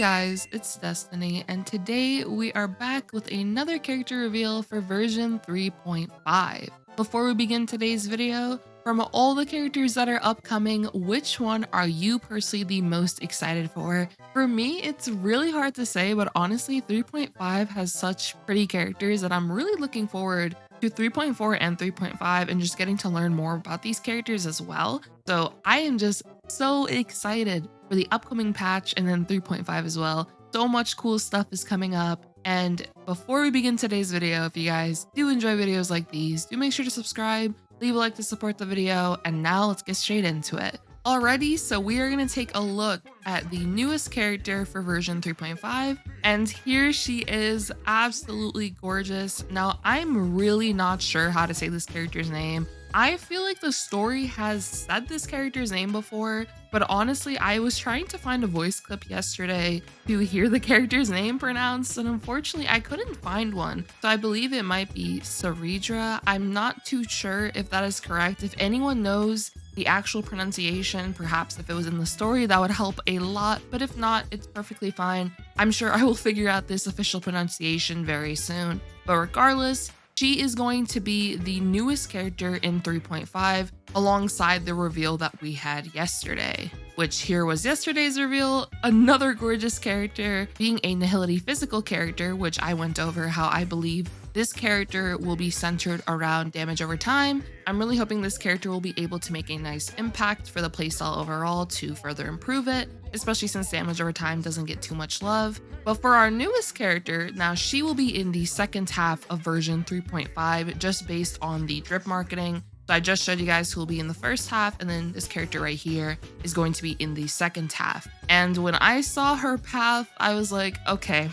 Guys, it's Destiny, and today we are back with another character reveal for version 3.5. Before we begin today's video, from all the characters that are upcoming, which one are you personally the most excited for? For me, it's really hard to say, but honestly, 3.5 has such pretty characters that I'm really looking forward to 3.4 and 3.5 and just getting to learn more about these characters as well. So I am just so excited for the upcoming patch and then 3.5 as well. So much cool stuff is coming up. And before we begin today's video, if you guys do enjoy videos like these, do make sure to subscribe, leave a like to support the video, and now let's get straight into it. Alrighty, so we are going to take a look at the newest character for version 3.5, and here she is, absolutely gorgeous. Now, I'm really not sure how to say this character's name. I feel like the story has said this character's name before, but honestly, I was trying to find a voice clip yesterday to hear the character's name pronounced, and unfortunately, I couldn't find one. So I believe it might be Cerydra. I'm not too sure if that is correct. If anyone knows the actual pronunciation, perhaps if it was in the story, that would help a lot, but if not, it's perfectly fine. I'm sure I will figure out this official pronunciation very soon. But regardless, she is going to be the newest character in 3.5 alongside the reveal that we had yesterday, which here was yesterday's reveal, another gorgeous character being a Nihility physical character, which I went over how I believe this character will be centered around damage over time. I'm really hoping this character will be able to make a nice impact for the playstyle overall to further improve it, especially since damage over time doesn't get too much love. But for our newest character, now she will be in the second half of version 3.5 just based on the drip marketing. So I just showed you guys who will be in the first half, and then this character right here is going to be in the second half. And when I saw her path, I was like, okay,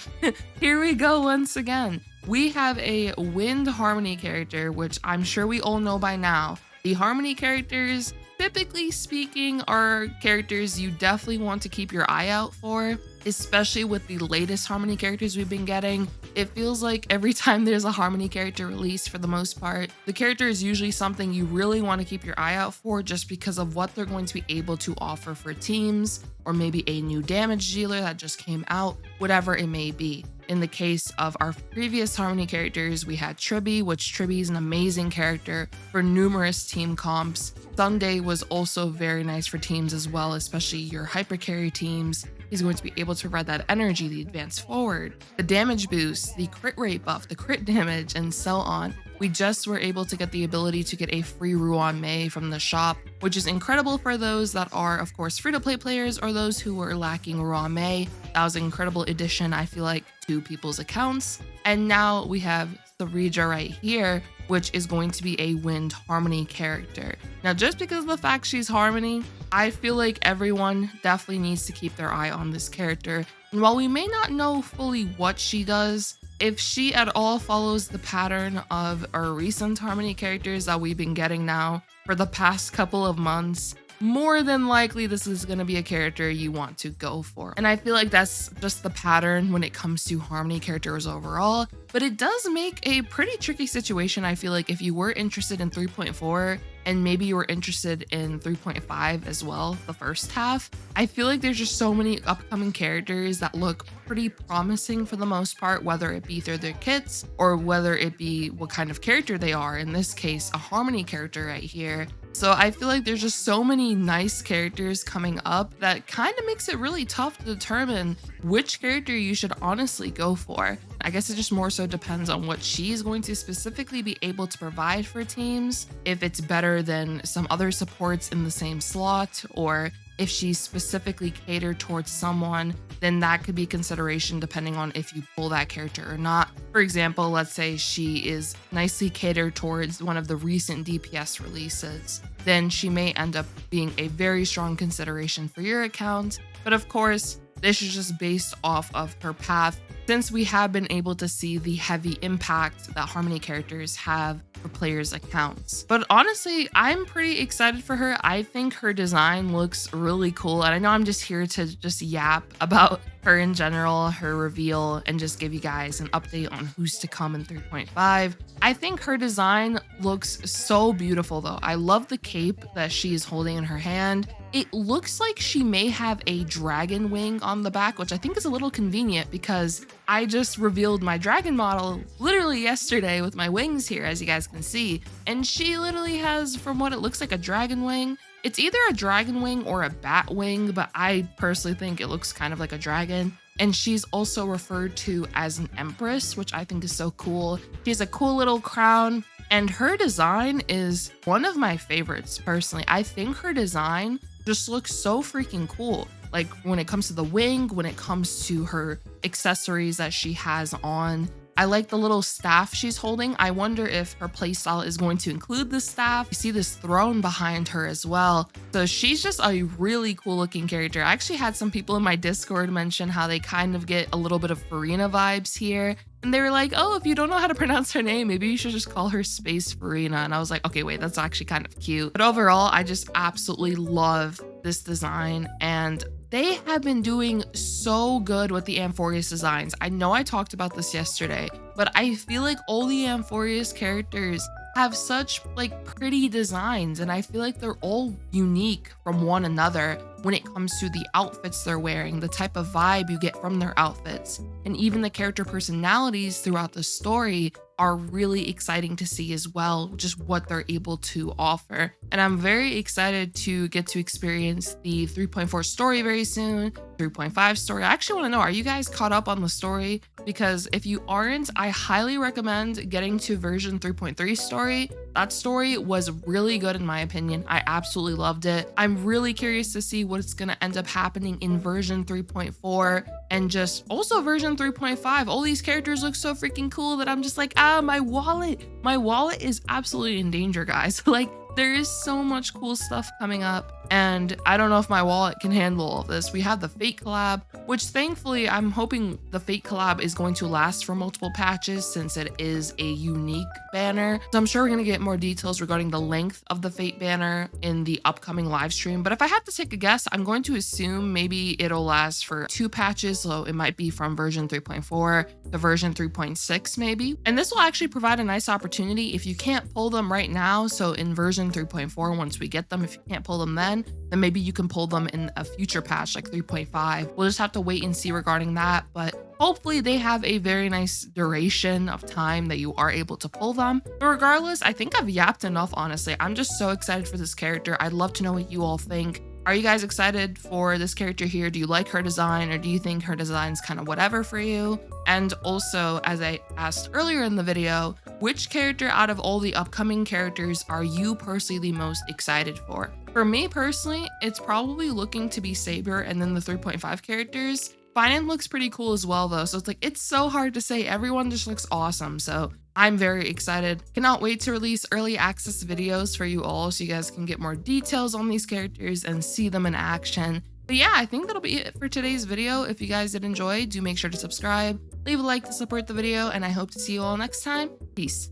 here we go once again. We have a wind harmony character, which I'm sure we all know by now. The harmony characters, typically speaking, are characters you definitely want to keep your eye out for, especially with the latest harmony characters we've been getting. It feels like every time there's a harmony character released, for the most part, the character is usually something you really want to keep your eye out for just because of what they're going to be able to offer for teams, or maybe a new damage dealer that just came out, whatever it may be. In the case of our previous harmony characters, we had Tribby, which Tribby is an amazing character for numerous team comps. Sunday was also very nice for teams as well, especially your hyper carry teams. He's going to be able to provide that energy, the advance forward, the damage boost, the crit rate buff, the crit damage, and so on. We just were able to get the ability to get a free Ruan Mei from the shop, which is incredible for those that are, of course, free-to-play players or those who were lacking Ruan Mei. That was an incredible addition, I feel like, to people's accounts. And now we have Cerydra right here, which is going to be a wind harmony character. Now, just because of the fact she's harmony, I feel like everyone definitely needs to keep their eye on this character. And while we may not know fully what she does, if she at all follows the pattern of our recent harmony characters that we've been getting now for the past couple of months, more than likely this is going to be a character you want to go for. And I feel like that's just the pattern when it comes to harmony characters overall, but it does make a pretty tricky situation. I feel like if you were interested in 3.4 and maybe you were interested in 3.5 as well, the first half, I feel like there's just so many upcoming characters that look pretty promising for the most part, whether it be through their kits or whether it be what kind of character they are. In this case, a harmony character right here. So I feel like there's just so many nice characters coming up that kind of makes it really tough to determine which character you should honestly go for. I guess it just more so depends on what she's going to specifically be able to provide for teams, if it's better than some other supports in the same slot, or if she's specifically catered towards someone, then that could be consideration depending on if you pull that character or not. For example, let's say she is nicely catered towards one of the recent DPS releases, then she may end up being a very strong consideration for your account. But of course, this is just based off of her path since we have been able to see the heavy impact that Harmony characters have for players' accounts. But honestly, I'm pretty excited for her. I think her design looks really cool. And I know I'm just here to just yap about her in general, her reveal, and just give you guys an update on who's to come in 3.5. I think her design looks so beautiful though. I love the cape that she is holding in her hand. It looks like she may have a dragon wing on the back, which I think is a little convenient because I just revealed my dragon model literally yesterday with my wings here, as you guys can see. And she literally has, from what it looks like, a dragon wing. It's either a dragon wing or a bat wing, but I personally think it looks kind of like a dragon. And she's also referred to as an empress, which I think is so cool. She has a cool little crown, and her design is one of my favorites personally. I think her design just looks so freaking cool. Like when it comes to the wing, when it comes to her accessories that she has on. I like the little staff she's holding. I wonder if her playstyle is going to include the staff. You see this throne behind her as well. So she's just a really cool looking character. I actually had some people in my Discord mention how they kind of get a little bit of Farina vibes here. And they were like, oh, if you don't know how to pronounce her name, maybe you should just call her Space Farina. And I was like, okay, wait, that's actually kind of cute. But overall, I just absolutely love this design. And they have been doing so good with the Amphorius designs. I know I talked about this yesterday, but I feel like all the Amphorius characters have such like pretty designs, and I feel like they're all unique from one another when it comes to the outfits they're wearing, the type of vibe you get from their outfits, and even the character personalities throughout the story are really exciting to see as well, just what they're able to offer. And I'm very excited to get to experience the 3.4 story very soon, 3.5 story. I actually want to know, are you guys caught up on the story? Because if you aren't, I highly recommend getting to version 3.3 story. That story was really good in my opinion. I absolutely loved it. I'm really curious to see what's going to end up happening in version 3.4 and just also version 3.5. All these characters look so freaking cool that I'm just like, my wallet is absolutely in danger, guys. Like, there is so much cool stuff coming up, and I don't know if my wallet can handle all of this. We have the Fate collab, which thankfully I'm hoping the Fate collab is going to last for multiple patches since it is a unique banner. So I'm sure we're going to get more details regarding the length of the Fate banner in the upcoming live stream. But if I had to take a guess, I'm going to assume maybe it'll last for 2 patches. So it might be from version 3.4 to version 3.6 maybe. And this will actually provide a nice opportunity if you can't pull them right now. So in version 3.4, once we get them, if you can't pull them then maybe you can pull them in a future patch like 3.5. We'll just have to wait and see regarding that, but hopefully they have a very nice duration of time that you are able to pull them. But regardless, I think I've yapped enough, honestly. I'm just so excited for this character. I'd love to know what you all think. Are you guys excited for this character here? Do you like her design, or do you think her design's kind of whatever for you? And also, as I asked earlier in the video, which character out of all the upcoming characters are you personally the most excited for? For me personally, it's probably looking to be Saber and then the 3.5 characters. Phainon looks pretty cool as well though, so it's like, it's so hard to say. Everyone just looks awesome, so I'm very excited. Cannot wait to release early access videos for you all so you guys can get more details on these characters and see them in action. But yeah, I think that'll be it for today's video. If you guys did enjoy, do make sure to subscribe, leave a like to support the video, and I hope to see you all next time. Peace.